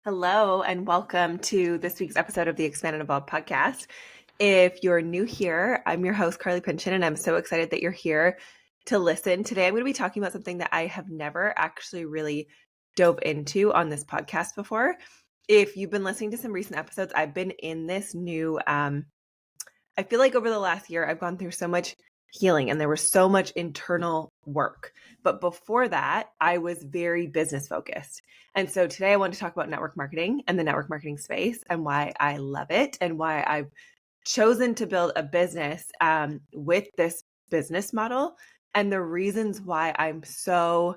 Hello, and welcome to this week's episode of the Expand and Evolve podcast. If you're new here, I'm your host, Carly Pynchon, and I'm so excited that you're here to listen. Today, I'm going to be talking about something that I have never actually really dove into on this podcast before. If you've been listening to some recent episodes, I've been in this new, I feel like over the last year, I've gone through so much healing and there was so much internal work. But before that, I was very business focused. And so today I want to talk about network marketing and the network marketing space and why I love it and why I've chosen to build a business with this business model and the reasons why I'm so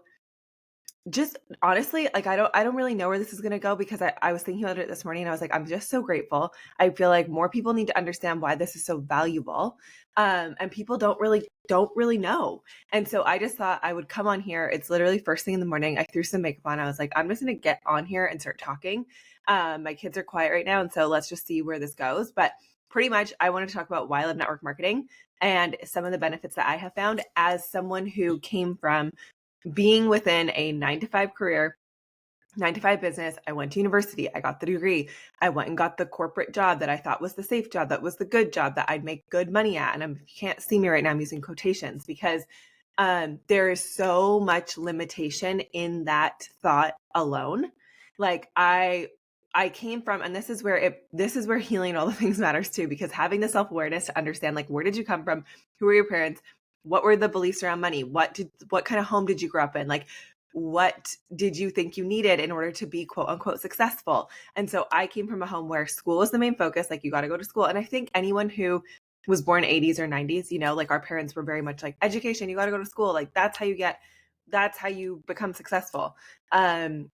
just honestly, like I don't really know where this is going to go because I was thinking about it this morning and I was like, I'm just so grateful. I feel like more people need to understand why this is so valuable. And people don't really know. And so I just thought I would come on here. It's literally first thing in the morning. I threw some makeup on. I was like, I'm just going to get on here and start talking. My kids are quiet right now. And so let's just see where this goes. But pretty much I want to talk about why I love network marketing and some of the benefits that I have found as someone who came from being within a 9-to-5 career, 9-to-5 business. I went to university. I got the degree. I went and got the corporate job that I thought was the safe job, that was the good job, that I'd make good money at. And you can't see me right now. I'm using quotations because there is so much limitation in that thought alone. Like I came from, and this is where healing all the things matters too, because having the self-awareness to understand, like, where did you come from? Who were your parents? What were the beliefs around money? What kind of home did you grow up in? Like, what did you think you needed in order to be quote unquote successful? And so I came from a home where school was the main focus. Like, you got to go to school. And I think anyone who was born 80s or 90s, like our parents were very much like, education, you got to go to school. Like, that's how you become successful. And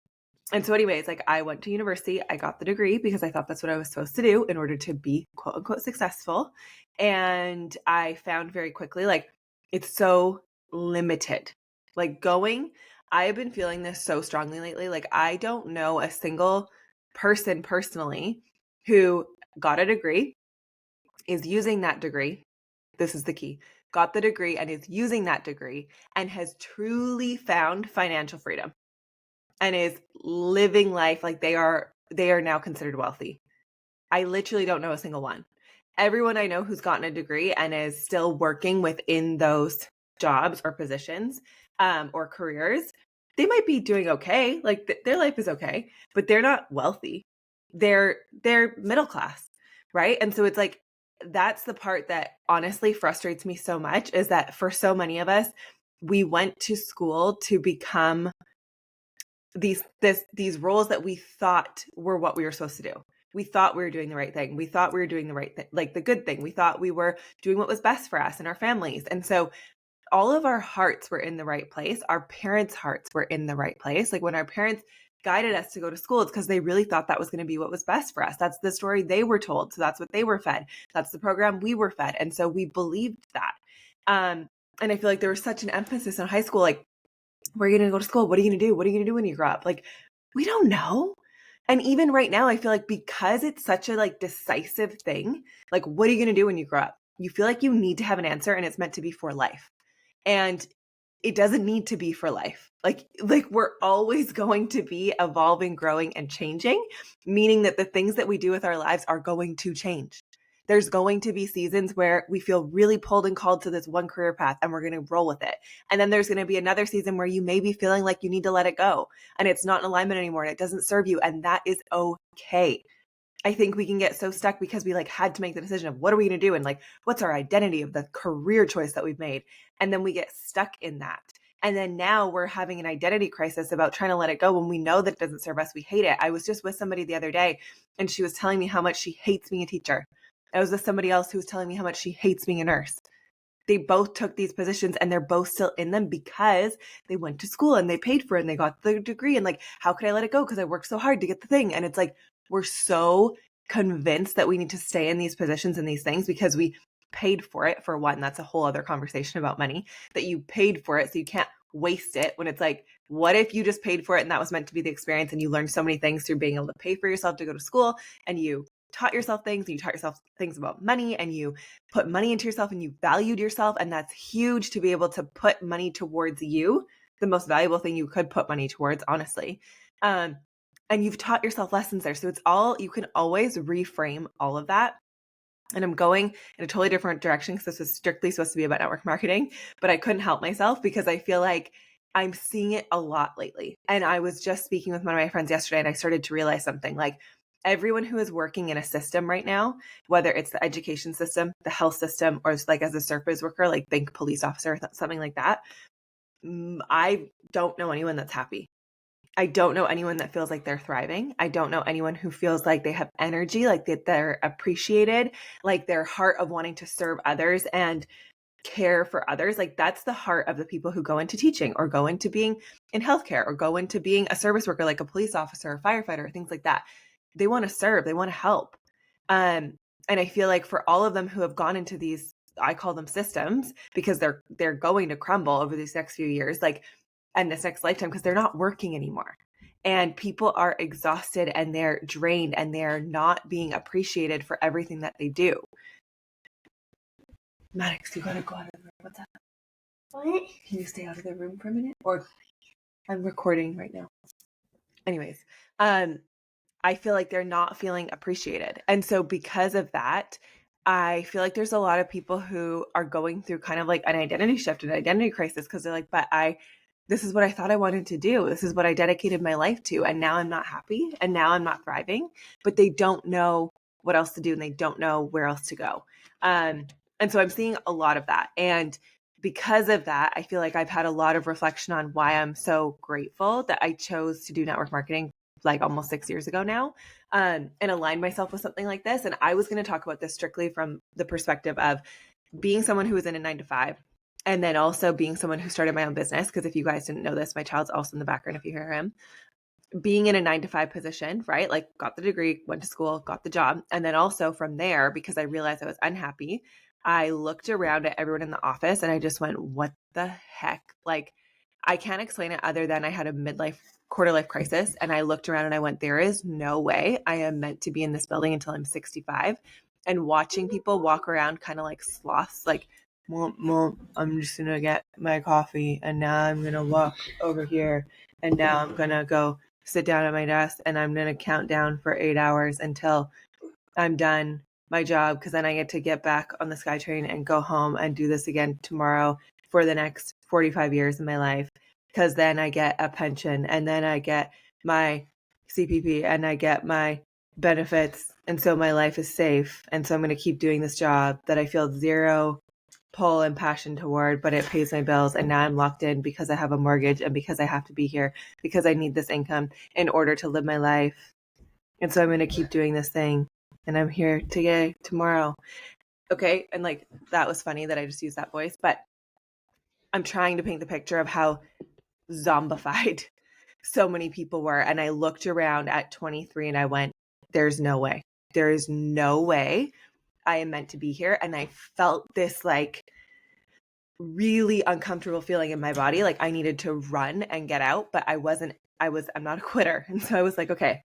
so anyways, like, I went to university, I got the degree because I thought that's what I was supposed to do in order to be quote unquote successful. And I found very quickly, like, it's so limited. Like, I have been feeling this so strongly lately. Like, I don't know a single person personally who got a degree, is using that degree. This is the key. Got the degree and is using that degree and has truly found financial freedom and is living life like they are now considered wealthy. I literally don't know a single one. Everyone I know who's gotten a degree and is still working within those jobs or positions or careers, they might be doing okay. Like, their life is okay, but they're not wealthy. They're middle class, right? And so it's like, that's the part that honestly frustrates me so much, is that for so many of us, we went to school to become these roles that we thought were what we were supposed to do. We thought we were doing the right thing. We thought we were doing the right thing, like the good thing. We thought we were doing what was best for us and our families. And so all of our hearts were in the right place. Our parents' hearts were in the right place. Like, when our parents guided us to go to school, it's because they really thought that was going to be what was best for us. That's the story they were told. So that's what they were fed. That's the program we were fed. And so we believed that. And I feel like there was such an emphasis in high school, like, where are you going to go to school? What are you going to do? What are you going to do when you grow up? Like, we don't know. And even right now, I feel like because it's such a decisive thing, like, what are you going to do when you grow up? You feel like you need to have an answer, and it's meant to be for life. And it doesn't need to be for life. Like we're always going to be evolving, growing, and changing, meaning that the things that we do with our lives are going to change. There's going to be seasons where we feel really pulled and called to this one career path and we're going to roll with it. And then there's going to be another season where you may be feeling like you need to let it go and it's not in alignment anymore and it doesn't serve you. And that is okay. I think we can get so stuck because we had to make the decision of what are we going to do? And what's our identity of the career choice that we've made? And then we get stuck in that. And then now we're having an identity crisis about trying to let it go when we know that it doesn't serve us. We hate it. I was just with somebody the other day and she was telling me how much she hates being a teacher. I was with somebody else who was telling me how much she hates being a nurse. They both took these positions and they're both still in them because they went to school and they paid for it and they got the degree. And how could I let it go? Because I worked so hard to get the thing. And it's we're so convinced that we need to stay in these positions and these things because we paid for it, for one. That's a whole other conversation about money, that you paid for it. So you can't waste it when it's what if you just paid for it and that was meant to be the experience and you learned so many things through being able to pay for yourself to go to school and you taught yourself things and you taught yourself things about money and you put money into yourself and you valued yourself. And that's huge, to be able to put money towards you, the most valuable thing you could put money towards, honestly. and you've taught yourself lessons there. So it's all, you can always reframe all of that. And I'm going in a totally different direction because this was strictly supposed to be about network marketing, but I couldn't help myself because I feel like I'm seeing it a lot lately. And I was just speaking with one of my friends yesterday and I started to realize something like everyone who is working in a system right now, whether it's the education system, the health system, or like as a service worker, like think police officer, something like that. I don't know anyone that's happy. I don't know anyone that feels like they're thriving. I don't know anyone who feels like they have energy, like that they're appreciated, like their heart of wanting to serve others and care for others. Like that's the heart of the people who go into teaching or go into being in healthcare or go into being a service worker, like a police officer, or firefighter, things like that. They want to serve, they want to help. And I feel like for all of them who have gone into these, I call them systems because they're going to crumble over these next few years, like, and this next lifetime, because they're not working anymore. And people are exhausted and they're drained and they're not being appreciated for everything that they do. Maddox, you gotta go out of the room. What's that? What? Can you stay out of the room for a minute? Or I'm recording right now. Anyways, I feel like they're not feeling appreciated. And so because of that, I feel like there's a lot of people who are going through kind of like an identity shift, an identity crisis, because they're like, but this is what I thought I wanted to do. This is what I dedicated my life to. And now I'm not happy and now I'm not thriving, but they don't know what else to do and they don't know where else to go. And so I'm seeing a lot of that. And because of that, I feel like I've had a lot of reflection on why I'm so grateful that I chose to do network marketing like almost 6 years ago now, and align myself with something like this. And I was going to talk about this strictly from the perspective of being someone who was in a 9-to-5 and then also being someone who started my own business. Because if you guys didn't know this, my child's also in the background if you hear him. Being in a 9-to-5 position, right? Like got the degree, went to school, got the job. And then also from there, because I realized I was unhappy, I looked around at everyone in the office and I just went, what the heck? Like, I can't explain it other than I had a quarter life crisis. And I looked around and I went, there is no way I am meant to be in this building until I'm 65. And watching people walk around kind of like sloths, like, Mom, I'm just going to get my coffee and now I'm going to walk over here and now I'm going to go sit down at my desk and I'm going to count down for 8 hours until I'm done my job, because then I get to get back on the SkyTrain and go home and do this again tomorrow for the next 45 years of my life, because then I get a pension and then I get my CPP and I get my benefits. And so my life is safe. And so I'm going to keep doing this job that I feel zero pull and passion toward, but it pays my bills. And now I'm locked in because I have a mortgage and because I have to be here because I need this income in order to live my life. And so I'm going to keep doing this thing. And I'm here today, tomorrow. Okay. And like, that was funny that I just used that voice, but I'm trying to paint the picture of how zombified so many people were. And I looked around at 23 and I went, there's no way. There is no way I am meant to be here. And I felt this like really uncomfortable feeling in my body. Like I needed to run and get out, but I'm not a quitter. And so I was like, okay,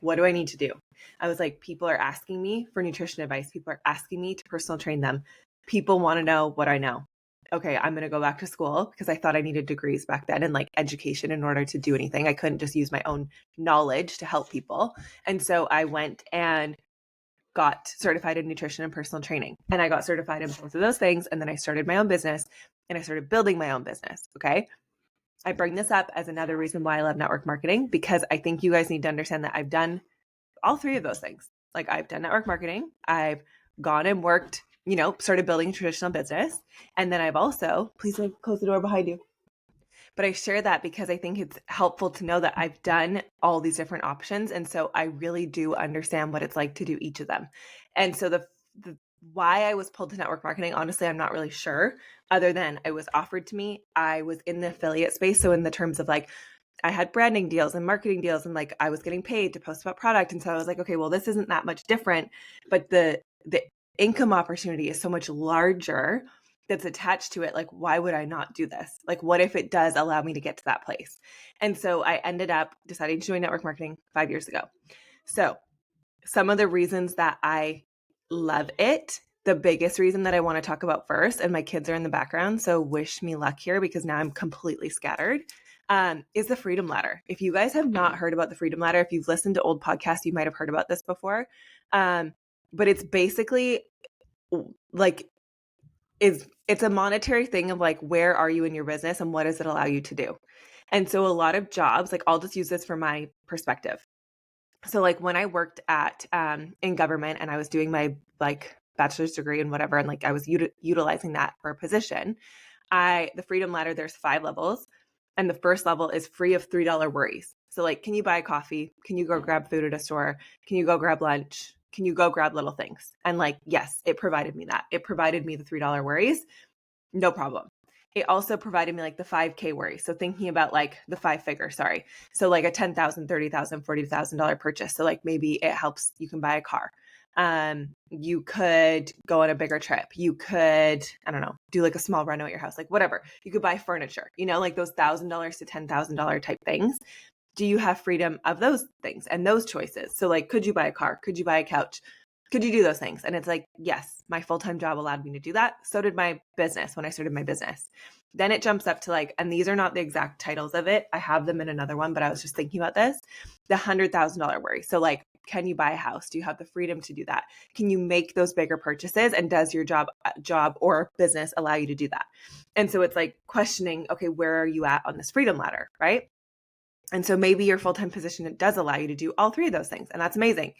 what do I need to do? I was like, people are asking me for nutrition advice. People are asking me to personal train them. People want to know what I know. Okay, I'm going to go back to school because I thought I needed degrees back then and like education in order to do anything. I couldn't just use my own knowledge to help people. And so I went and got certified in nutrition and personal training. And I got certified in both of those things. And then I started my own business and I started building my own business. Okay. I bring this up as another reason why I love network marketing, because I think you guys need to understand that I've done all three of those things. Like I've done network marketing, I've gone and worked, started building a traditional business. And then I've also, please close the door behind you. But I share that because I think it's helpful to know that I've done all these different options. And so I really do understand what it's like to do each of them. And so the why I was pulled to network marketing, honestly, I'm not really sure, other than it was offered to me. I was in the affiliate space. So in the terms of like, I had branding deals and marketing deals and like I was getting paid to post about product. And so I was like, okay, well, this isn't that much different, but the income opportunity is so much larger that's attached to it. Like, why would I not do this? Like, what if it does allow me to get to that place? And so I ended up deciding to join network marketing 5 years ago. So some of the reasons that I love it, the biggest reason that I want to talk about first, and my kids are in the background, so wish me luck here because now I'm completely scattered. is the Freedom Ladder. If you guys have not heard about the Freedom Ladder, if you've listened to old podcasts, you might have heard about this before. But it's basically like it's a monetary thing of like, where are you in your business and what does it allow you to do? And so a lot of jobs, like I'll just use this for my perspective. So like when I worked at in government and I was doing my like bachelor's degree and whatever, and like I was utilizing that for a position, the Freedom Ladder, there's 5 levels. And the first level is free of $3 worries. So like, can you buy coffee? Can you go grab food at a store? Can you go grab lunch? Can you go grab little things? And like, yes, it provided me that. It provided me the $3 worries. No problem. It also provided me like the 5K worry. So thinking about like the 5-figure, sorry. So like a $10,000, $30,000, $40,000 purchase. So like maybe it helps, you can buy a car. You could go on a bigger trip. You could, I don't know, do like a small reno at your house, like whatever. You could buy furniture, like those $1,000 to $10,000 type things. Do you have freedom of those things and those choices? So like, could you buy a car? Could you buy a couch? Could you do those things? And it's like, yes, my full-time job allowed me to do that. So did my business when I started my business. Then it jumps up to like, and these are not the exact titles of it. I have them in another one, but I was just thinking about this, the $100,000 worry. So like, can you buy a house? Do you have the freedom to do that? Can you make those bigger purchases? And does your job or business allow you to do that? And so it's like questioning, okay, where are you at on this freedom ladder, right? And so maybe your full-time position does allow you to do all 3 of those things. And that's amazing.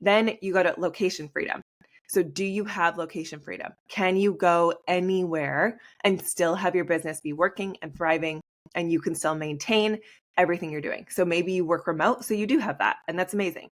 Then you go to location freedom. So do you have location freedom? Can you go anywhere and still have your business be working and thriving, and you can still maintain everything you're doing? So maybe you work remote, so you do have that, and that's amazing.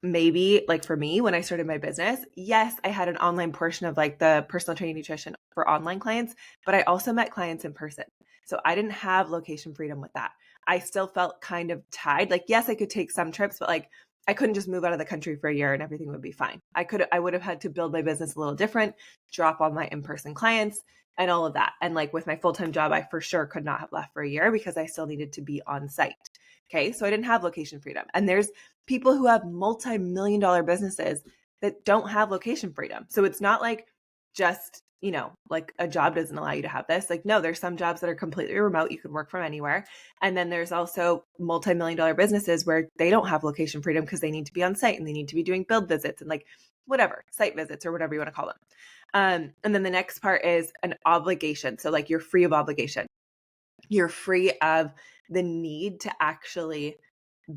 Maybe like for me, when I started my business, yes, I had an online portion of like the personal training nutrition for online clients, but I also met clients in person. So I didn't have location freedom with that. I still felt kind of tied. Like, yes, I could take some trips, but like I couldn't just move out of the country for a year and everything would be fine. I would have had to build my business a little different, drop all my in-person clients and all of that. And like with my full-time job, I for sure could not have left for a year because I still needed to be on site. Okay. So I didn't have location freedom. And there's people who have multi-million-dollar businesses that don't have location freedom. So it's not like just, like a job doesn't allow you to have this. Like, no, there's some jobs that are completely remote. You could work from anywhere. And then there's also multi-million-dollar businesses where they don't have location freedom because they need to be on site and they need to be doing build visits and like whatever, site visits or whatever you want to call them. And then the next part is an obligation. So like you're free of obligation. You're free of the need to actually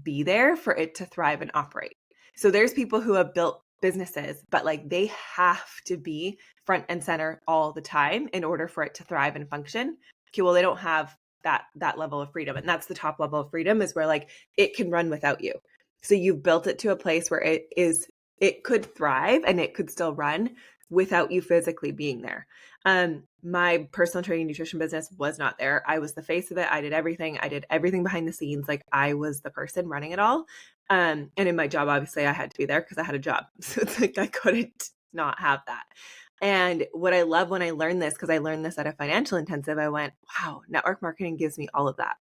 be there for it to thrive and operate. So there's people who have built businesses, but like they have to be front and center all the time in order for it to thrive and function. Okay, well, they don't have that level of freedom. And that's the top level of freedom, is where like it can run without you. So you've built it to a place where it could thrive and it could still run without you physically being there. My personal training nutrition business was not there. I was the face of it. I did everything. Behind the scenes. Like I was the person running it all. And in my job, obviously I had to be there because I had a job. So it's like, I couldn't not have that. And what I love when I learned this, because I learned this at a financial intensive, I went, wow, network marketing gives me all of that.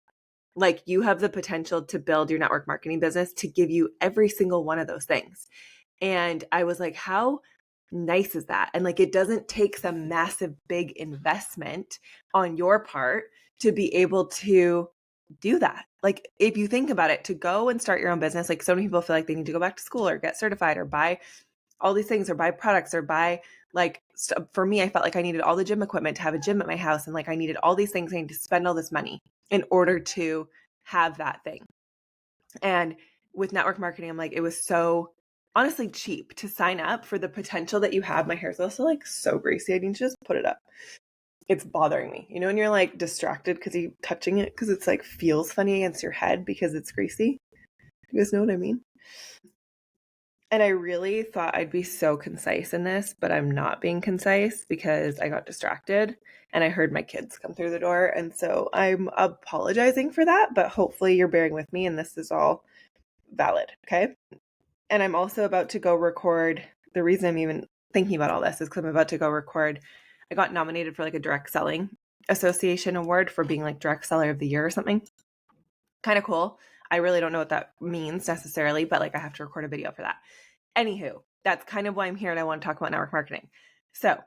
Like you have the potential to build your network marketing business to give you every single one of those things. And I was like, how nice is that? And like, it doesn't take some massive, big investment on your part to be able to do that. Like, if you think about it, to go and start your own business, like so many people feel like they need to go back to school or get certified or buy all these things or buy products or buy like, for me, I felt like I needed all the gym equipment to have a gym at my house. And like, I needed all these things. I need to spend all this money in order to have that thing. And with network marketing, I'm like, it was so honestly cheap to sign up for the potential that you have. My hair's also like so greasy. I need to just put it up. It's bothering me. You know, when you're like distracted because you're touching it because it's like feels funny against your head because it's greasy. You guys know what I mean? And I really thought I'd be so concise in this, but I'm not being concise because I got distracted and I heard my kids come through the door. And so I'm apologizing for that, but hopefully you're bearing with me and this is all valid. Okay. And I'm also about to go record. The reason I'm even thinking about all this is because I'm about to go record. I got nominated for like a direct selling association award for being like direct seller of the year or something. Kind of cool. I really don't know what that means necessarily, but like I have to record a video for that. Anywho, that's kind of why I'm here and I want to talk about network marketing. So,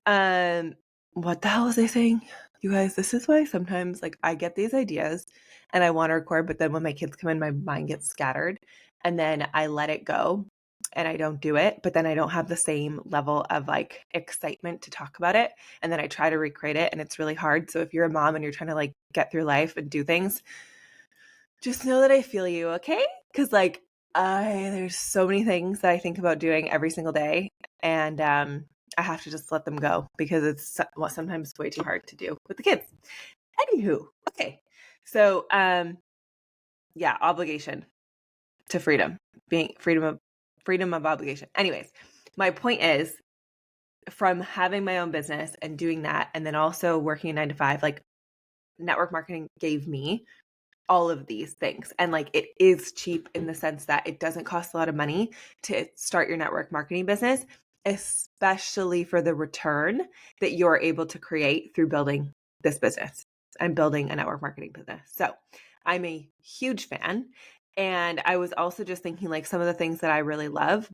what the hell was I saying? You guys, this is why sometimes like I get these ideas and I want to record, but then when my kids come in, my mind gets scattered and then I let it go and I don't do it, but then I don't have the same level of like excitement to talk about it. And then I try to recreate it and it's really hard. So if you're a mom and you're trying to like get through life and do things, just know that I feel you, okay? Because like there's so many things that I think about doing every single day, and I have to just let them go because it's well, sometimes way too hard to do with the kids. Anywho, okay, so yeah, obligation to freedom, being freedom of obligation. Anyways, my point is from having my own business and doing that, and then also working a 9 to 5, like network marketing gave me all of these things. And like it is cheap in the sense that it doesn't cost a lot of money to start your network marketing business, especially for the return that you're able to create through building this business and building a network marketing business. So I'm a huge fan. And I was also just thinking like some of the things that I really love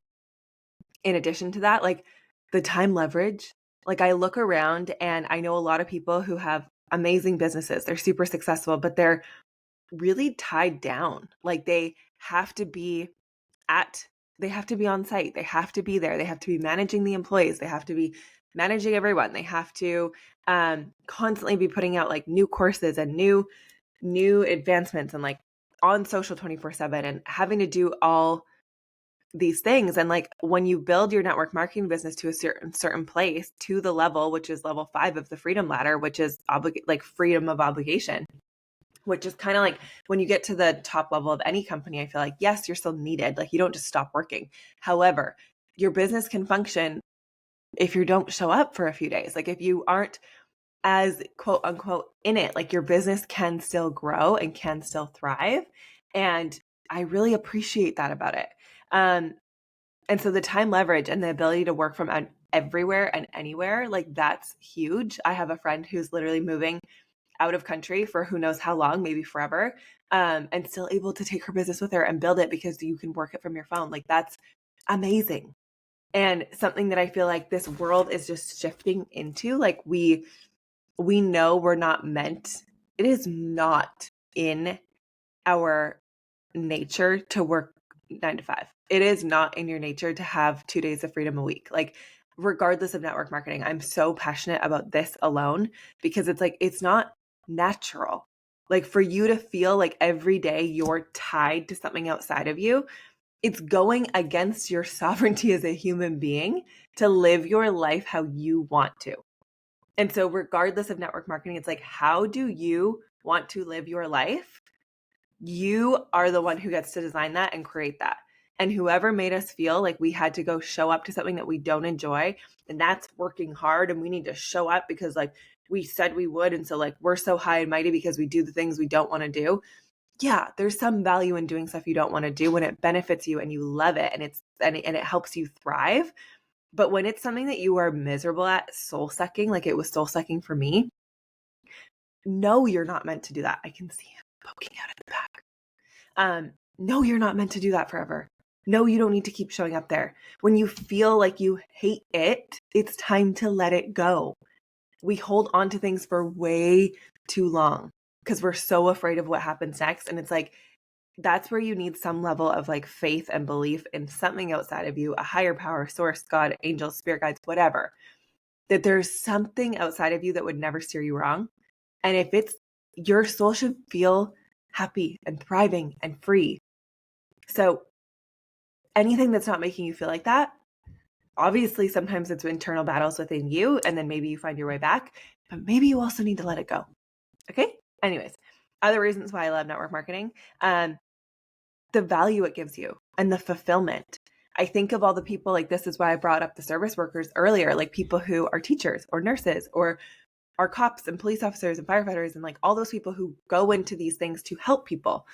in addition to that, like the time leverage. Like I look around and I know a lot of people who have amazing businesses. They're super successful, but they're really tied down. Like at they have to be on site. They have to be there. They have to be managing the employees. They have to be managing everyone. They have to constantly be putting out like new courses and new advancements and like on social 24/7 and having to do all these things. And like when you build your network marketing business to a certain place, to the level which is level 5 of the freedom ladder, which is like freedom of obligation, which is kind of like when you get to the top level of any company, I feel like, yes, you're still needed. Like you don't just stop working. However, your business can function if you don't show up for a few days. Like if you aren't as quote unquote in it, like your business can still grow and can still thrive. And I really appreciate that about it. And so the time leverage and the ability to work from everywhere and anywhere, like that's huge. I have a friend who's literally moving out of country for who knows how long, maybe forever, and still able to take her business with her and build it because you can work it from your phone. Like that's amazing. And something that I feel like this world is just shifting into, like we know we're not meant, it is not in our nature to work 9 to 5. It is not in your nature to have 2 days of freedom a week. Like regardless of network marketing, I'm so passionate about this alone because it's like, it's not natural. Like for you to feel like every day you're tied to something outside of you, it's going against your sovereignty as a human being to live your life how you want to. And so regardless of network marketing, it's like, how do you want to live your life? You are the one who gets to design that and create that. And whoever made us feel like we had to go show up to something that we don't enjoy, and that's working hard and we need to show up because like we said we would. And so like we're so high and mighty because we do the things we don't want to do. Yeah, there's some value in doing stuff you don't want to do when it benefits you and you love it and it helps you thrive. But when it's something that you are miserable at, soul sucking, like it was soul sucking for me, no, you're not meant to do that. I can see him poking out at the back. No, you're not meant to do that forever. No, you don't need to keep showing up there. When you feel like you hate it, it's time to let it go. We hold on to things for way too long because we're so afraid of what happens next. And it's like, that's where you need some level of like faith and belief in something outside of you, a higher power, source, God, angels, spirit guides, whatever, that there's something outside of you that would never steer you wrong. And if it's, your soul should feel happy and thriving and free. So anything that's not making you feel like that, obviously sometimes it's internal battles within you and then maybe you find your way back, but maybe you also need to let it go. Okay. Anyways, other reasons why I love network marketing, the value it gives you and the fulfillment. I think of all the people, like this is why I brought up the service workers earlier, like people who are teachers or nurses or are cops and police officers and firefighters and like all those people who go into these things to help people.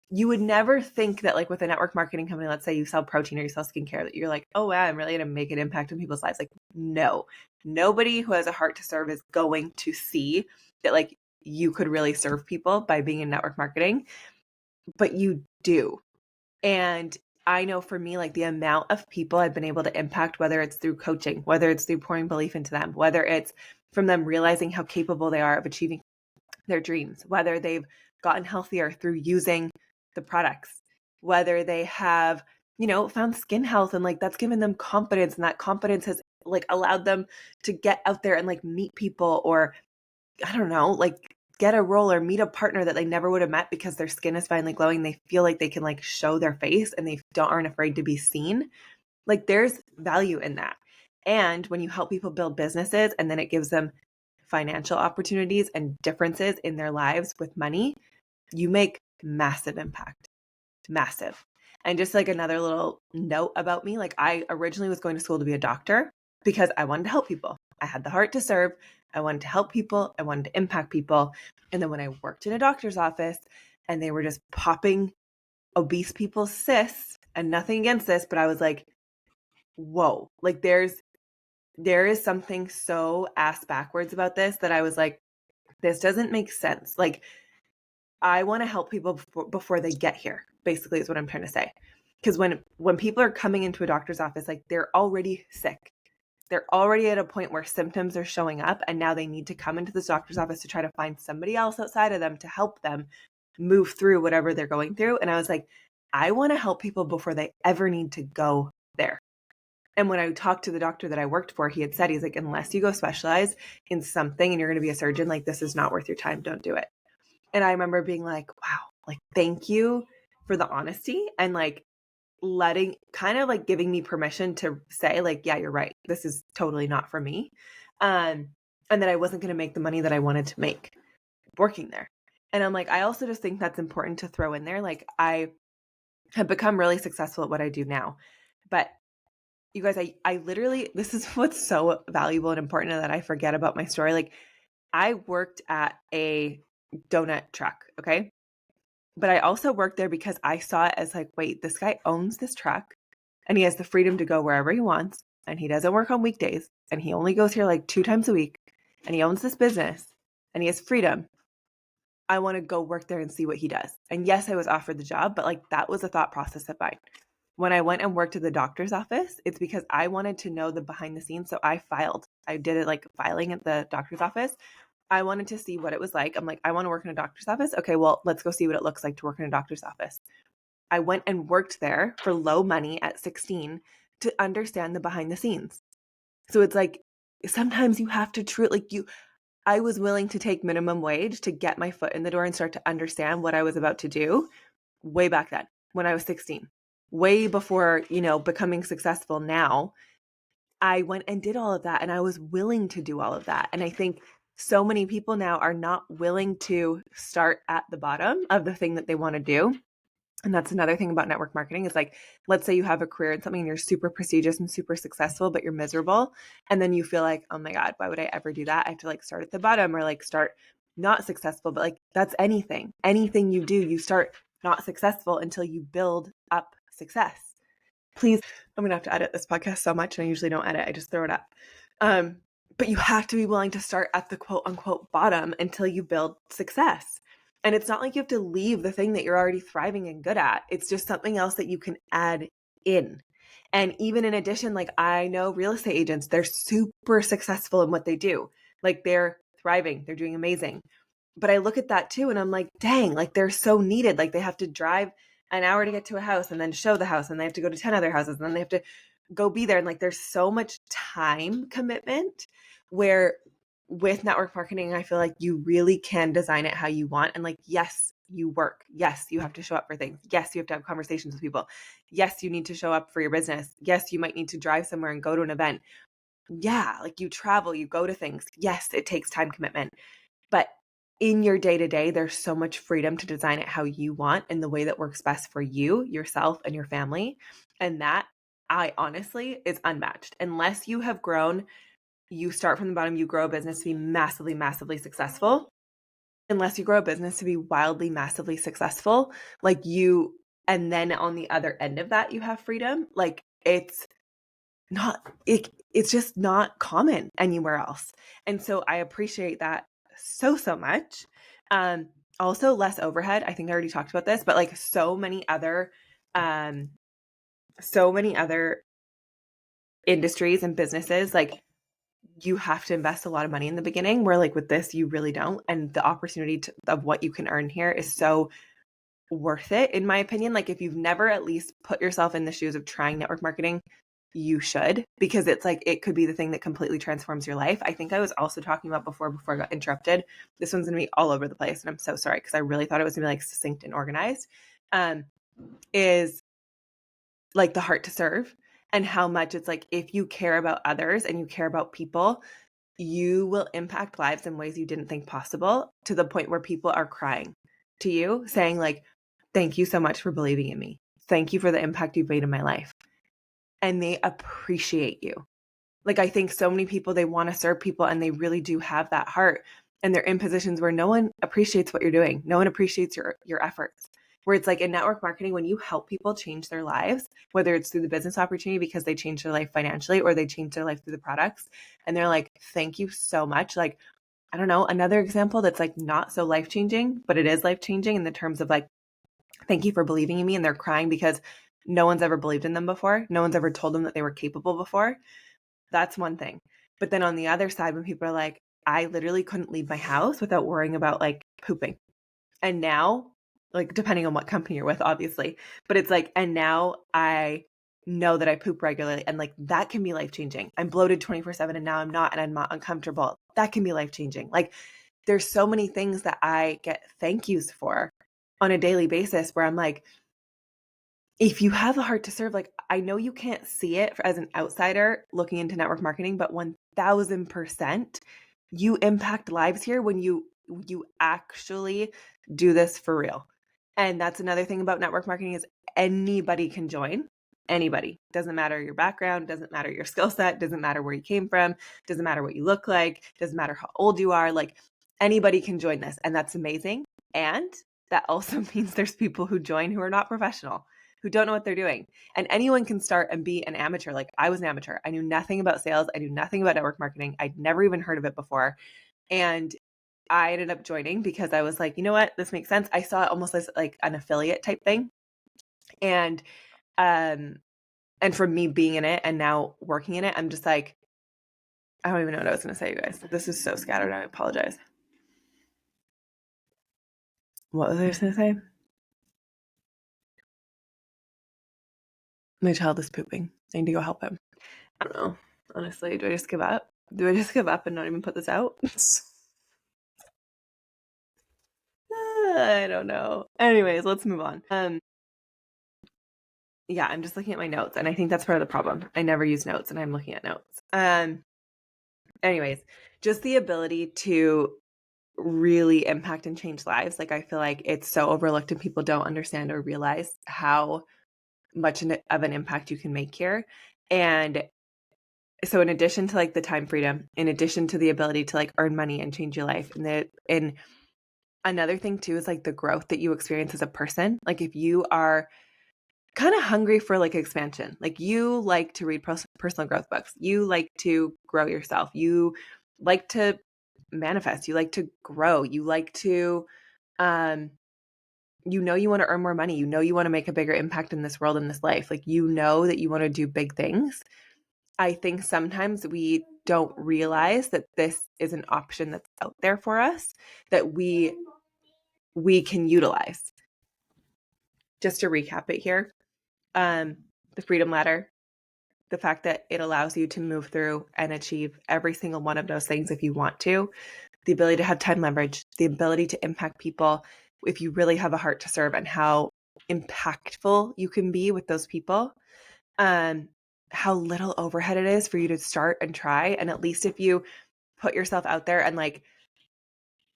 You would never think that like with a network marketing company, let's say you sell protein or you sell skincare, that you're like, oh wow, I'm really going to make an impact on people's lives. Like, no, nobody who has a heart to serve is going to see that like you could really serve people by being in network marketing, but you do. And I know for me, like the amount of people I've been able to impact, whether it's through coaching, whether it's through pouring belief into them, whether it's from them realizing how capable they are of achieving their dreams, whether they've gotten healthier through using the products, whether they have, found skin health and like that's given them confidence, and that confidence has like allowed them to get out there and like meet people, or I don't know, like get a role or meet a partner that they never would have met because their skin is finally glowing. They feel like they can like show their face and they aren't afraid to be seen. Like there's value in that. And when you help people build businesses and then it gives them financial opportunities and differences in their lives with money, you make massive impact. Massive. And just like another little note about me, like I originally was going to school to be a doctor because I wanted to help people. I had the heart to serve. I wanted to help people. I wanted to impact people. And then when I worked in a doctor's office and they were just popping obese people's cysts, and nothing against this, but I was like, whoa, like there is something so ass backwards about this that I was like, this doesn't make sense. Like I want to help people before they get here, basically is what I'm trying to say. Because when people are coming into a doctor's office, like they're already sick. They're already at a point where symptoms are showing up, and now they need to come into this doctor's office to try to find somebody else outside of them to help them move through whatever they're going through. And I was like, I want to help people before they ever need to go there. And when I talked to the doctor that I worked for, he had said, he's like, unless you go specialize in something and you're going to be a surgeon, like this is not worth your time. Don't do it. And I remember being like, wow, like, thank you for the honesty and like kind of like giving me permission to say like, yeah, you're right. This is totally not for me. And that I wasn't going to make the money that I wanted to make working there. And I'm like, I also just think that's important to throw in there. Like I have become really successful at what I do now, but you guys, I literally, this is what's so valuable and important that I forget about my story. Like I worked at a donut truck. Okay. But I also worked there because I saw it as like, wait, this guy owns this truck and he has the freedom to go wherever he wants. And he doesn't work on weekdays. And he only goes here like 2 times a week. And he owns this business and he has freedom. I want to go work there and see what he does. And yes, I was offered the job, but like that was a thought process of mine. When I went and worked at the doctor's office, it's because I wanted to know the behind the scenes. So I filed. I did it like filing at the doctor's office. I wanted to see what it was like. I'm like, I want to work in a doctor's office. Okay, well, let's go see what it looks like to work in a doctor's office. I went and worked there for low money at 16 to understand the behind the scenes. So it's like sometimes you have to I was willing to take minimum wage to get my foot in the door and start to understand what I was about to do way back then when I was 16, way before, becoming successful now. I went and did all of that and I was willing to do all of that. And I think so many people now are not willing to start at the bottom of the thing that they want to do. And that's another thing about network marketing is like, let's say you have a career in something and you're super prestigious and super successful, but you're miserable. And then you feel like, oh my God, why would I ever do that? I have to like start at the bottom or like start not successful. But like, that's anything. Anything you do, you start not successful until you build up success. Please, I'm going to have to edit this podcast so much. And I usually don't edit. I just throw it up. But you have to be willing to start at the quote unquote bottom until you build success. And it's not like you have to leave the thing that you're already thriving and good at. It's just something else that you can add in. And even in addition, like I know real estate agents, they're super successful in what they do. Like they're thriving, they're doing amazing. But I look at that too and I'm like, dang, like they're so needed. Like they have to drive an hour to get to a house and then show the house and they have to go to 10 other houses and then they have to go be there. And like there's so much time commitment where with network marketing, I feel like you really can design it how you want. And like, yes, you work. Yes, you have to show up for things. Yes, you have to have conversations with people. Yes, you need to show up for your business. Yes, you might need to drive somewhere and go to an event. Yeah, like you travel, you go to things. Yes, it takes time commitment. But in your day-to-day, there's so much freedom to design it how you want in the way that works best for you, yourself, and your family. And that, I honestly, is unmatched. Unless you have grown, you start from the bottom, you grow a business to be massively, massively successful. Unless you grow a business to be wildly, massively successful, and then on the other end of that, you have freedom. Like it's just not common anywhere else. And so I appreciate that so, so much. Also less overhead. I think I already talked about this, but like so many other industries and businesses, like you have to invest a lot of money in the beginning, where like with this, you really don't. And the opportunity of what you can earn here is so worth it, in my opinion. Like if you've never at least put yourself in the shoes of trying network marketing, you should, because it's like it could be the thing that completely transforms your life. I think I was also talking about before I got interrupted. This one's gonna be all over the place, and I'm so sorry because I really thought it was gonna be like succinct and organized. Is like the heart to serve, and how much it's like if you care about others and you care about people, you will impact lives in ways you didn't think possible, to the point where people are crying to you saying like, thank you so much for believing in me. Thank you for the impact you've made in my life. And they appreciate you. Like I think so many people, they want to serve people and they really do have that heart, and they're in positions where no one appreciates what you're doing. No one appreciates your efforts. Where it's like in network marketing, when you help people change their lives, whether it's through the business opportunity because they change their life financially, or they change their life through the products, and they're like, thank you so much. Like, I don't know, another example that's like not so life changing, but it is life changing in the terms of like, thank you for believing in me. And they're crying because no one's ever believed in them before. No one's ever told them that they were capable before. That's one thing. But then on the other side, when people are like, I literally couldn't leave my house without worrying about like pooping. And now, like, depending on what company you're with, obviously, but it's like, and now I know that I poop regularly, and like that can be life changing. I'm bloated 24/7 and now I'm not, and I'm not uncomfortable. That can be life changing. Like, there's so many things that I get thank yous for on a daily basis where I'm like, if you have a heart to serve, like I know you can't see it as an outsider looking into network marketing, but 1000% you impact lives here when you actually do this for real. And that's another thing about network marketing is anybody can join. Anybody. Doesn't matter your background, doesn't matter your skill set, doesn't matter where you came from, doesn't matter what you look like, doesn't matter how old you are. Like anybody can join this, and that's amazing. And that also means there's people who join who are not professional, who don't know what they're doing. And anyone can start and be an amateur. Like I was an amateur. I knew nothing about sales. I knew nothing about network marketing. I'd never even heard of it before. And I ended up joining because I was like, you know what, this makes sense. I saw it almost as like an affiliate type thing. And um and from me being in it and now working in it, I'm just like, I don't even know what I was gonna say, you guys. This is so scattered. I apologize. What was I just gonna say? My child is pooping. I need to go help him. I don't know. Honestly, do I just give up? Do I just give up and not even put this out? I don't know. Anyways, let's move on. Yeah, I'm just looking at my notes, and I think that's part of the problem. I never use notes, and I'm looking at notes. Anyways, just the ability to really impact and change lives. Like I feel like it's so overlooked, and people don't understand or realize how much of an impact you can make here. And so in addition to like the time freedom, in addition to the ability to like earn money and change your life, and another thing too is like the growth that you experience as a person. Like if you are kind of hungry for like expansion, like you like to read personal growth books, you like to grow yourself, you like to manifest, you like to grow, you like to um you want to earn more money, you want to make a bigger impact in this world, in this life, like you know that you want to do big things. I think sometimes we don't realize that this is an option that's out there for us that we can utilize. Just to recap it here, the Freedom Ladder, the fact that it allows you to move through and achieve every single one of those things if you want to, the ability to have time leverage, the ability to impact people if you really have a heart to serve, and how impactful you can be with those people. How little overhead it is for you to start and try. And at least if you put yourself out there and like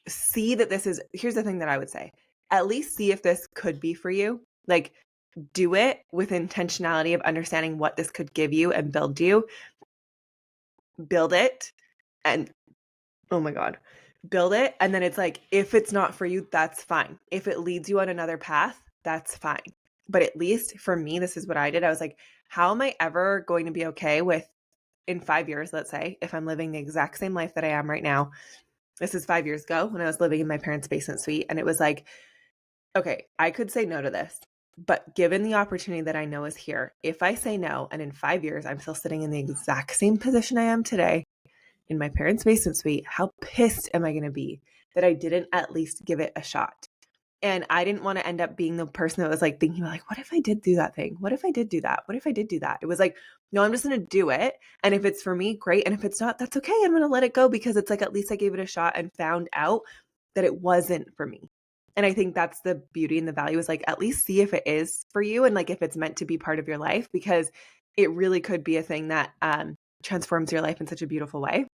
see that this is, here's the thing that I would say, at least see if this could be for you. Like do it with intentionality of understanding what this could give you and build you. Build it and oh my God, build it. And then it's like, if it's not for you, that's fine. If it leads you on another path, that's fine. But at least for me, this is what I did. I was like, how am I ever going to be okay with, in 5 years, let's say, if I'm living the exact same life that I am right now? This is 5 years ago when I was living in my parents' basement suite. And it was like, okay, I could say no to this. But given the opportunity that I know is here, if I say no and in 5 years I'm still sitting in the exact same position I am today, in my parents' basement suite, how pissed am I going to be that I didn't at least give it a shot? And I didn't want to end up being the person that was like thinking like, what if I did do that thing? What if I did do that? What if I did do that? It was like, no, I'm just going to do it. And if it's for me, great. And if it's not, that's okay. I'm going to let it go because it's like, at least I gave it a shot and found out that it wasn't for me. And I think that's the beauty and the value is like, at least see if it is for you and like if it's meant to be part of your life, because it really could be a thing that transforms your life in such a beautiful way.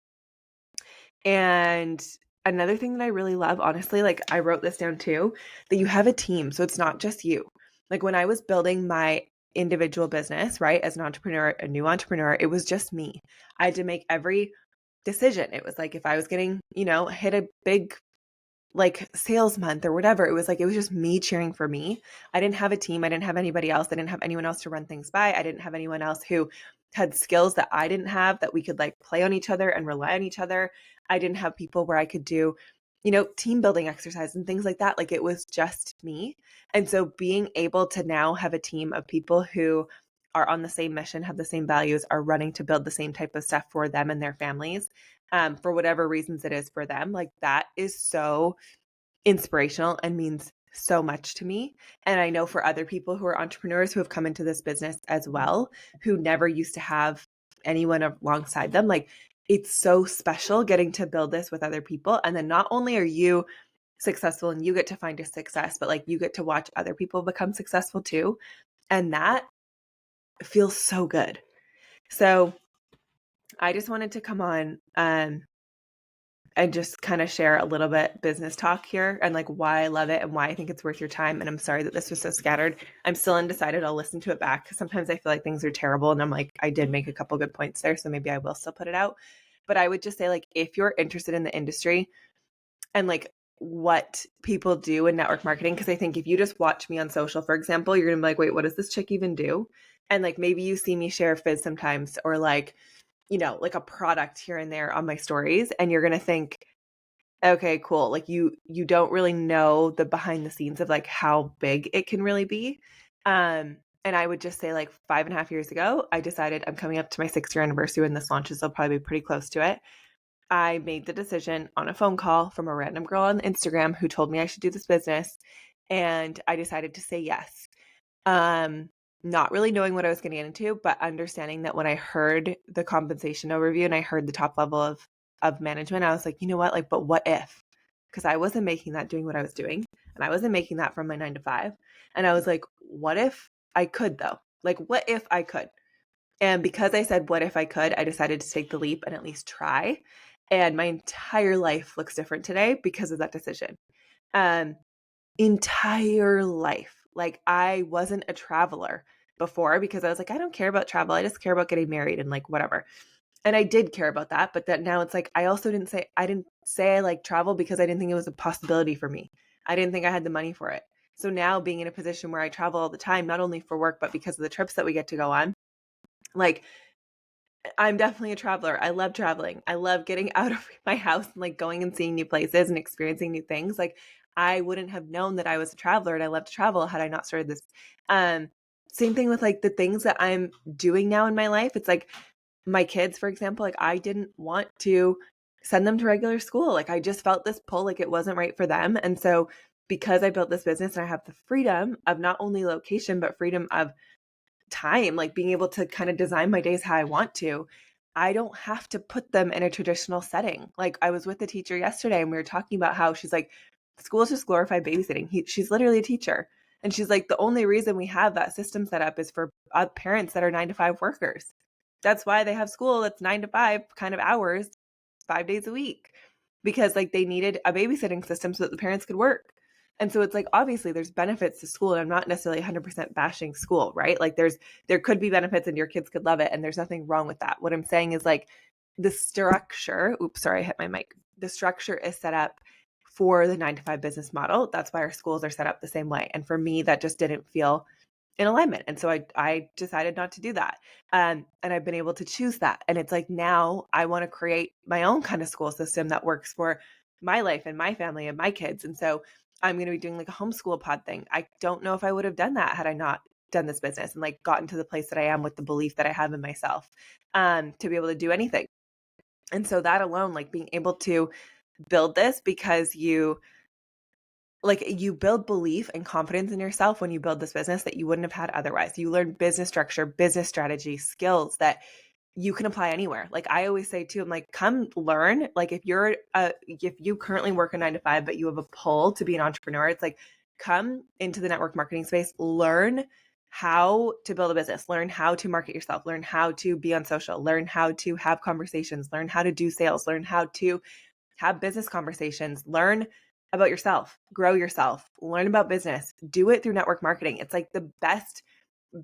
And another thing that I really love, honestly, like I wrote this down too, that you have a team. So it's not just you. Like when I was building my individual business, right, as an entrepreneur, a new entrepreneur, it was just me. I had to make every decision. It was like if I was getting, hit a big like sales month or whatever, it was like, it was just me cheering for me. I didn't have a team. I didn't have anybody else. I didn't have anyone else to run things by. I didn't have anyone else who had skills that I didn't have that we could like play on each other and rely on each other. I didn't have people where I could do, team building exercise and things like that. Like it was just me. And so being able to now have a team of people who are on the same mission, have the same values, are running to build the same type of stuff for them and their families, for whatever reasons it is for them, like that is so inspirational and means so much to me. And I know for other people who are entrepreneurs who have come into this business as well, who never used to have anyone alongside them, like it's so special getting to build this with other people. And then not only are you successful and you get to find a success, but like you get to watch other people become successful too. And that feels so good. So I just wanted to come on and just kind of share a little bit business talk here and like why I love it and why I think it's worth your time. And I'm sorry that this was so scattered. I'm still undecided. I'll listen to it back. Sometimes I feel like things are terrible and I'm like, I did make a couple good points there, so maybe I will still put it out. But I would just say like, if you're interested in the industry and like what people do in network marketing, because I think if you just watch me on social, for example, you're going to be like, wait, what does this chick even do? And like, maybe you see me share Fizz sometimes or like, like a product here and there on my stories. And you're going to think, okay, cool. Like you don't really know the behind the scenes of like how big it can really be. And I would just say like 5.5 years ago, I decided I'm coming up to my 6-year anniversary when this launches. I'll probably be pretty close to it. I made the decision on a phone call from a random girl on Instagram who told me I should do this business. And I decided to say yes. Not really knowing what I was getting into, but understanding that when I heard the compensation overview and I heard the top level of management, I was like, you know what? Like, but what if? Because I wasn't making that doing what I was doing. And I wasn't making that from my 9 to 5. And I was like, what if I could though? Like, what if I could? And because I said, what if I could, I decided to take the leap and at least try. And my entire life looks different today because of that decision. Um, entire life. Like I wasn't a traveler before because I was like, I don't care about travel. I just care about getting married and like whatever. And I did care about that, but that now it's like I also didn't say I like travel because I didn't think it was a possibility for me. I didn't think I had the money for it. So now being in a position where I travel all the time, not only for work, but because of the trips that we get to go on, like I'm definitely a traveler. I love traveling. I love getting out of my house and like going and seeing new places and experiencing new things. Like I wouldn't have known that I was a traveler and I love to travel had I not started this. Um, Same thing with like the things that I'm doing now in my life. It's like my kids, for example, like I didn't want to send them to regular school. Like I just felt this pull, like it wasn't right for them. And so because I built this business and I have the freedom of not only location, but freedom of time, like being able to kind of design my days how I want to, I don't have to put them in a traditional setting. Like I was with a teacher yesterday and we were talking about how she's like, school is just glorified babysitting. She's literally a teacher. And she's like, the only reason we have that system set up is for parents that are 9 to 5 workers. That's why they have school that's 9 to 5 kind of hours, 5 days a week, because like they needed a babysitting system so that the parents could work. And so it's like, obviously there's benefits to school and I'm not necessarily 100% bashing school, right? Like there could be benefits and your kids could love it. And there's nothing wrong with that. What I'm saying is like the structure, oops, sorry, I hit my mic. The structure is set up for the 9 to 5 business model. That's why our schools are set up the same way. And for me, that just didn't feel in alignment. And so I decided not to do that. And I've been able to choose that. And it's like, now I want to create my own kind of school system that works for my life and my family and my kids. And so I'm going to be doing like a homeschool pod thing. I don't know if I would have done that had I not done this business and like gotten to the place that I am with the belief that I have in myself, to be able to do anything. And so that alone, like being able to build this because you build belief and confidence in yourself when you build this business that you wouldn't have had otherwise. You learn business structure, business strategy, skills that you can apply anywhere. Like I always say too, I'm like, come learn. Like if you currently work a 9 to 5, but you have a pull to be an entrepreneur, it's like, come into the network marketing space, learn how to build a business, learn how to market yourself, learn how to be on social, learn how to have conversations, learn how to do sales, learn how to have business conversations, learn about yourself, grow yourself, learn about business, do it through network marketing. It's like the best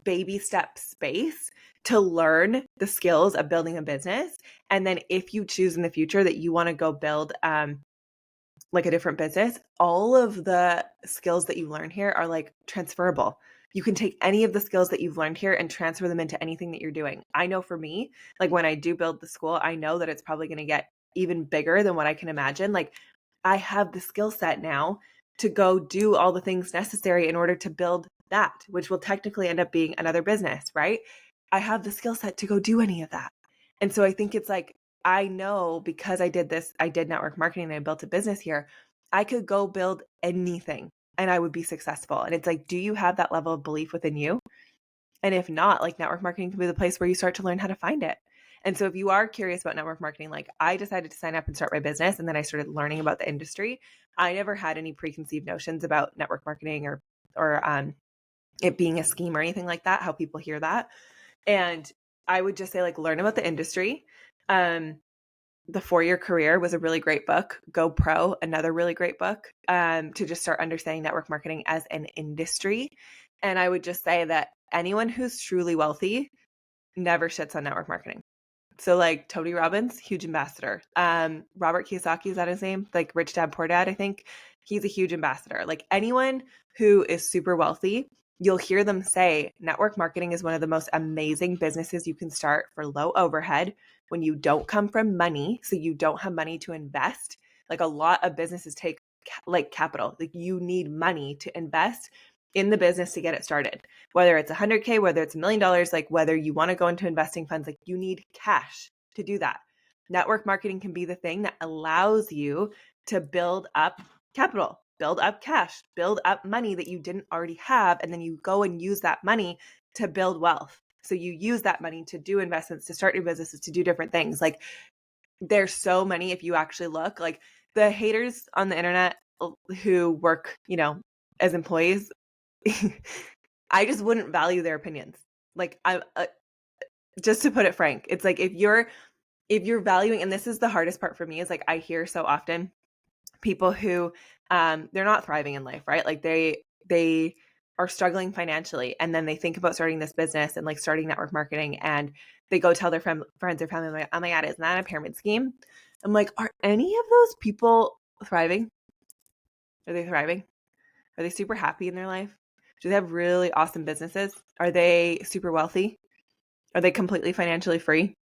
baby step space to learn the skills of building a business. And then if you choose in the future that you want to go build like a different business, all of the skills that you learn here are like transferable. You can take any of the skills that you've learned here and transfer them into anything that you're doing. I know for me, like when I do build the school, I know that it's probably going to get even bigger than what I can imagine. Like I have the skill set now to go do all the things necessary in order to build that, which will technically end up being another business, right? I have the skill set to go do any of that. And so I think it's like, I know because I did this, I did network marketing and I built a business here, I could go build anything and I would be successful. And it's like, do you have that level of belief within you? And if not, like network marketing can be the place where you start to learn how to find it. And so if you are curious about network marketing, like I decided to sign up and start my business and then I started learning about the industry. I never had any preconceived notions about network marketing or it being a scheme or anything like that, how people hear that. And I would just say like learn about the industry. The 4-Year Career was a really great book. Go Pro, another really great book, to just start understanding network marketing as an industry. And I would just say that anyone who's truly wealthy never shits on network marketing. So like Tony Robbins, huge ambassador. Robert Kiyosaki, is that his name? Like Rich Dad Poor Dad, I think. He's a huge ambassador. Like anyone who is super wealthy, you'll hear them say network marketing is one of the most amazing businesses you can start for low overhead when you don't come from money. So you don't have money to invest. Like a lot of businesses take like capital. Like you need money to invest in the business to get it started, whether it's 100K, whether it's $1 million, like whether you want to go into investing funds, like you need cash to do that. Network marketing can be the thing that allows you to build up capital, build up cash, build up money that you didn't already have. And then you go and use that money to build wealth. So you use that money to do investments, to start new businesses, to do different things. Like there's so many, if you actually look, like the haters on the internet who work, as employees, I just wouldn't value their opinions. Like I just to put it frank, it's like if you're valuing, and this is the hardest part for me, is like I hear so often people who they're not thriving in life, right? Like they are struggling financially and then they think about starting this business and like starting network marketing and they go tell their friends or family, like, oh my God, isn't that a pyramid scheme? I'm like, are any of those people thriving? Are they thriving? Are they super happy in their life? Do they have really awesome businesses? Are they super wealthy? Are they completely financially free?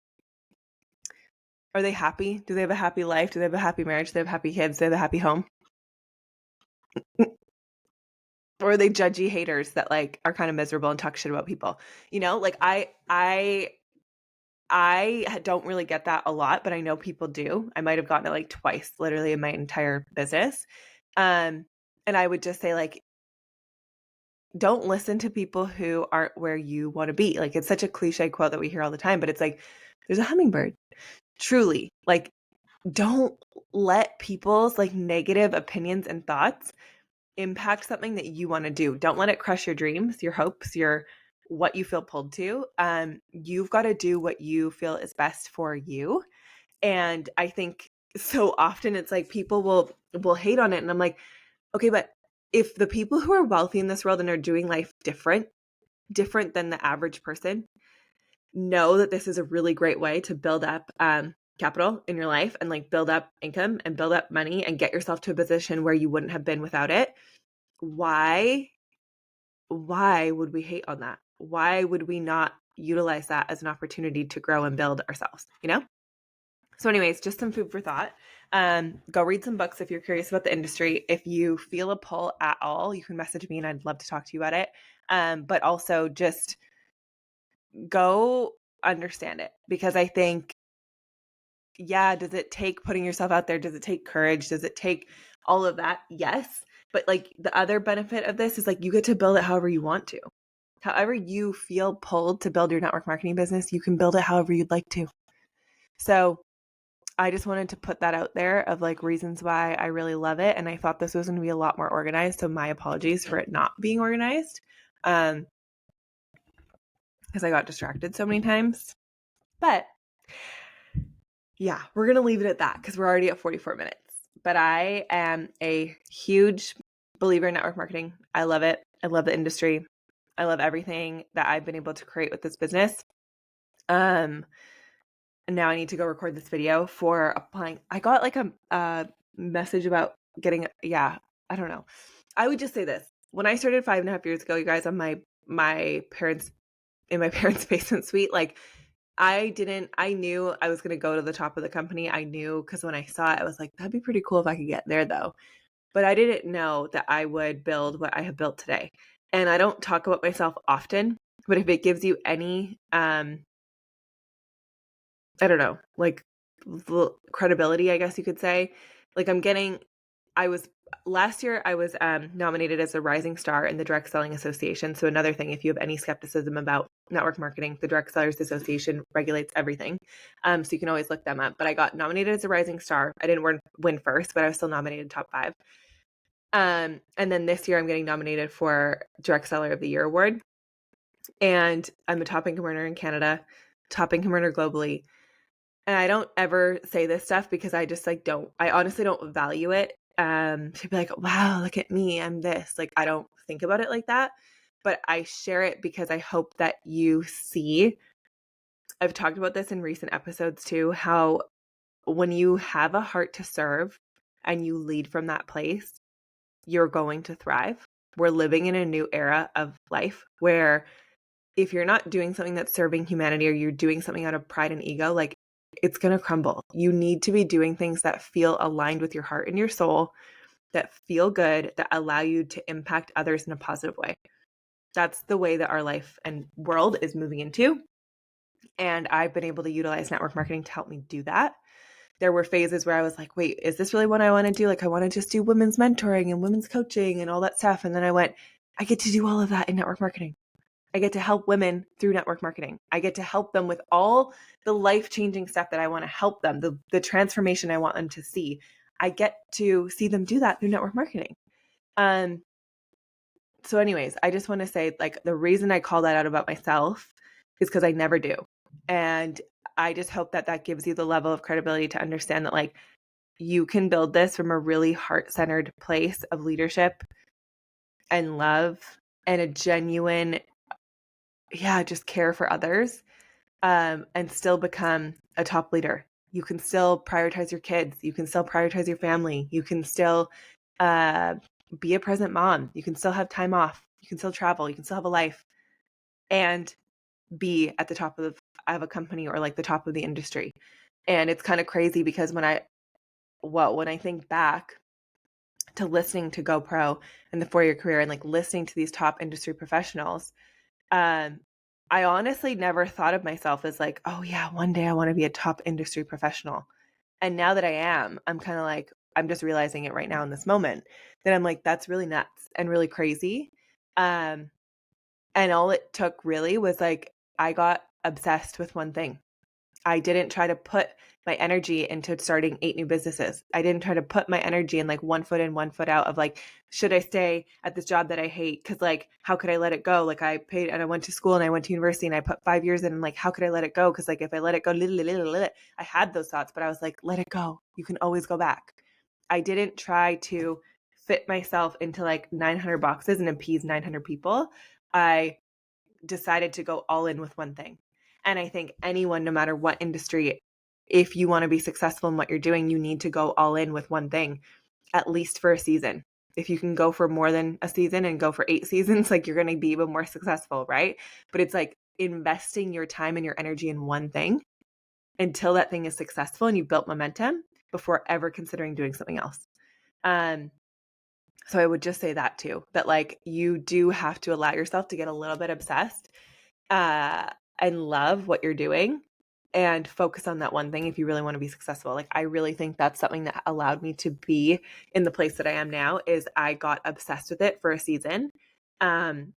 Are they happy? Do they have a happy life? Do they have a happy marriage? Do they have happy kids? Do they have a happy home? Or are they judgy haters that like are kind of miserable and talk shit about people? Like I don't really get that a lot, but I know people do. I might have gotten it like twice, literally in my entire business. And I would just say like, don't listen to people who aren't where you want to be. Like it's such a cliche quote that we hear all the time, but it's like, there's a hummingbird. Truly, like don't let people's like negative opinions and thoughts impact something that you want to do. Don't let it crush your dreams, your hopes, what you feel pulled to. You've got to do what you feel is best for you. And I think so often it's like people will hate on it. And I'm like, okay, but if the people who are wealthy in this world and are doing life different than the average person know that this is a really great way to build up capital in your life and like build up income and build up money and get yourself to a position where you wouldn't have been without it, why would we hate on that? Why would we not utilize that as an opportunity to grow and build ourselves? So anyways, just some food for thought. Go read some books if you're curious about the industry. If you feel a pull at all, you can message me and I'd love to talk to you about it. But also just go understand it, because I think yeah, does it take putting yourself out there? Does it take courage? Does it take all of that? Yes. But like the other benefit of this is like you get to build it however you want to. However you feel pulled to build your network marketing business, you can build it however you'd like to. So I just wanted to put that out there of like reasons why I really love it. And I thought this was going to be a lot more organized. So my apologies for it not being organized. Because I got distracted so many times. But yeah, we're going to leave it at that because we're already at 44 minutes. But I am a huge believer in network marketing. I love it. I love the industry. I love everything that I've been able to create with this business. And now I need to go record this video for applying. I got like a message about getting, yeah, I don't know. I would just say this. When I started 5.5 years ago, you guys, on my parents' in my parents' basement suite, like I knew I was going to go to the top of the company. I knew because when I saw it, I was like, that'd be pretty cool if I could get there though. But I didn't know that I would build what I have built today. And I don't talk about myself often, but if it gives you any, I don't know, like credibility, I guess you could say, like last year I was nominated as a rising star in the Direct Selling Association. So another thing, if you have any skepticism about network marketing, the Direct Sellers Association regulates everything. So you can always look them up. But I got nominated as a rising star. I didn't win first, but I was still nominated top 5. And then this year I'm getting nominated for Direct Seller of the Year award. And I'm a top income earner in Canada, top income earner globally. And I don't ever say this stuff because I just like I honestly don't value it. To be like, wow, look at me, I'm this. Like, I don't think about it like that, but I share it because I hope that you see. I've talked about this in recent episodes too, how when you have a heart to serve and you lead from that place, you're going to thrive. We're living in a new era of life where if you're not doing something that's serving humanity or you're doing something out of pride and ego, like it's going to crumble. You need to be doing things that feel aligned with your heart and your soul, that feel good, that allow you to impact others in a positive way. That's the way that our life and world is moving into. And I've been able to utilize network marketing to help me do that. There were phases where I was like, wait, is this really what I want to do? Like, I want to just do women's mentoring and women's coaching and all that stuff. And then I went, I get to do all of that in network marketing. I get to help women through network marketing. I get to help them with all the life-changing stuff that I want to help them, the transformation I want them to see. I get to see them do that through network marketing. So anyways, I just want to say, like, the reason I call that out about myself is because I never do. And I just hope that that gives you the level of credibility to understand that, like, you can build this from a really heart-centered place of leadership and love and a genuine, just care for others, and still become a top leader. You can still prioritize your kids. You can still prioritize your family. You can still be a present mom. You can still have time off. You can still travel. You can still have a life and be at the top of a company or like the top of the industry. And it's kind of crazy because when I think back to listening to GoPro and the 4-year career and like listening to these top industry professionals, I honestly never thought of myself as like, oh yeah, one day I want to be a top industry professional. And now that I am, I'm kind of like, I'm just realizing it right now in this moment that I'm like, that's really nuts and really crazy. And all it took really was like, I got obsessed with one thing. I didn't try to put my energy into starting 8 new businesses. I didn't try to put my energy in like one foot in, one foot out of like, should I stay at this job that I hate? Cause like, how could I let it go? Like I paid and I went to school and I went to university and I put 5 years in and like, how could I let it go? Cause like, if I let it go, I had those thoughts, but I was like, let it go. You can always go back. I didn't try to fit myself into like 900 boxes and appease 900 people. I decided to go all in with one thing. And I think anyone, no matter what industry, if you want to be successful in what you're doing, you need to go all in with one thing, at least for a season. If you can go for more than a season and go for 8 seasons, like you're going to be even more successful, right? But it's like investing your time and your energy in one thing until that thing is successful and you've built momentum before ever considering doing something else. So I would just say that too, that like you do have to allow yourself to get a little bit obsessed and love what you're doing and focus on that one thing if you really want to be successful. Like, I really think that's something that allowed me to be in the place that I am now, is I got obsessed with it for a season. And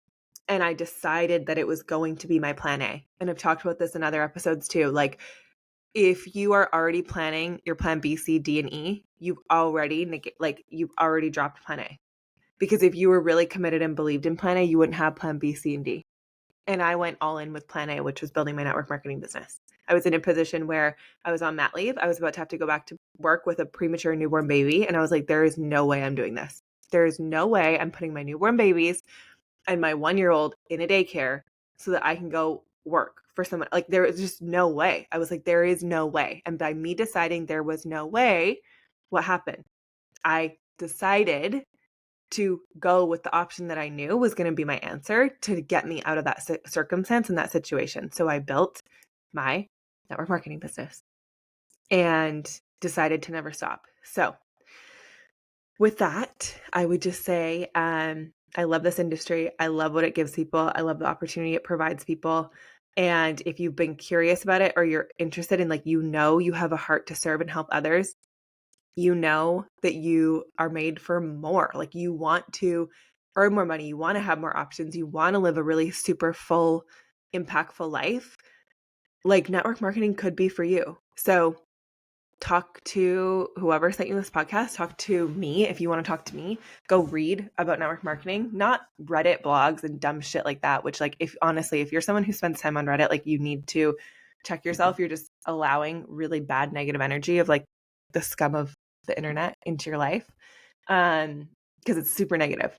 I decided that it was going to be my plan A. And I've talked about this in other episodes too. Like, if you are already planning your plan B, C, D, and E, you've already dropped plan A. Because if you were really committed and believed in plan A, you wouldn't have plan B, C, and D. And I went all in with plan A, which was building my network marketing business. I was in a position where I was on mat leave. I was about to have to go back to work with a premature newborn baby. And I was like, there is no way I'm doing this. There is no way I'm putting my newborn babies and my 1-year-old in a daycare so that I can go work for someone. Like, there is just no way. I was like, there is no way. And by me deciding there was no way, what happened? I decided to go with the option that I knew was going to be my answer to get me out of that circumstance and that situation. So I built my network marketing business and decided to never stop. So with that, I would just say, I love this industry. I love what it gives people. I love the opportunity it provides people. And if you've been curious about it, or you're interested in, like, you have a heart to serve and help others, you know that you are made for more. Like, you want to earn more money. You want to have more options. You want to live a really super full, impactful life. Like, network marketing could be for you. So talk to whoever sent you this podcast. Talk to me if you want to talk to me. Go read about network marketing, not Reddit blogs and dumb shit like that, which, like, if you're someone who spends time on Reddit, like, you need to check yourself. You're just allowing really bad negative energy of, like, the scum of the internet into your life, because it's super negative.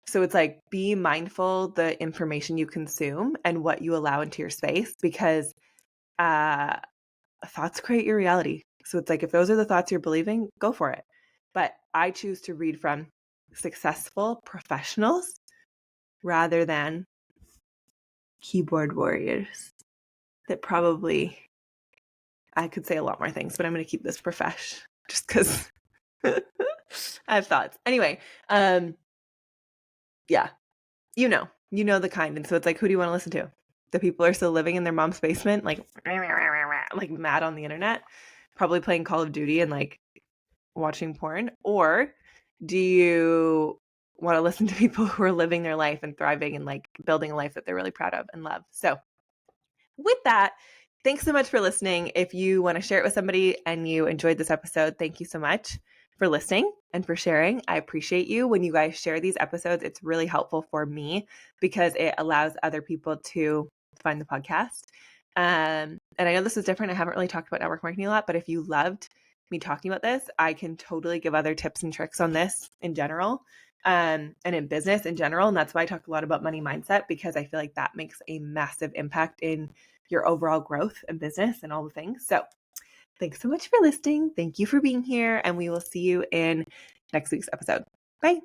So it's like, be mindful the information you consume and what you allow into your space, because thoughts create your reality. So it's like, if those are the thoughts you're believing, go for it. But I choose to read from successful professionals rather than keyboard warriors that probably, I could say a lot more things, but I'm going to keep this profesh just because I have thoughts. Anyway, yeah, you know the kind. And so it's like, who do you want to listen to? The people who are still living in their mom's basement, like mad on the internet, probably playing Call of Duty and, like, watching porn? Or do you want to listen to people who are living their life and thriving and, like, building a life that they're really proud of and love? So with that, thanks so much for listening. If you want to share it with somebody and you enjoyed this episode, thank you so much for listening and for sharing. I appreciate you. When you guys share these episodes, it's really helpful for me because it allows other people to find the podcast. And I know this is different. I haven't really talked about network marketing a lot, but if you loved me talking about this, I can totally give other tips and tricks on this in general, and in business in general. And that's why I talk a lot about money mindset, because I feel like that makes a massive impact in your overall growth and business and all the things. So thanks so much for listening. Thank you for being here. And we will see you in next week's episode. Bye.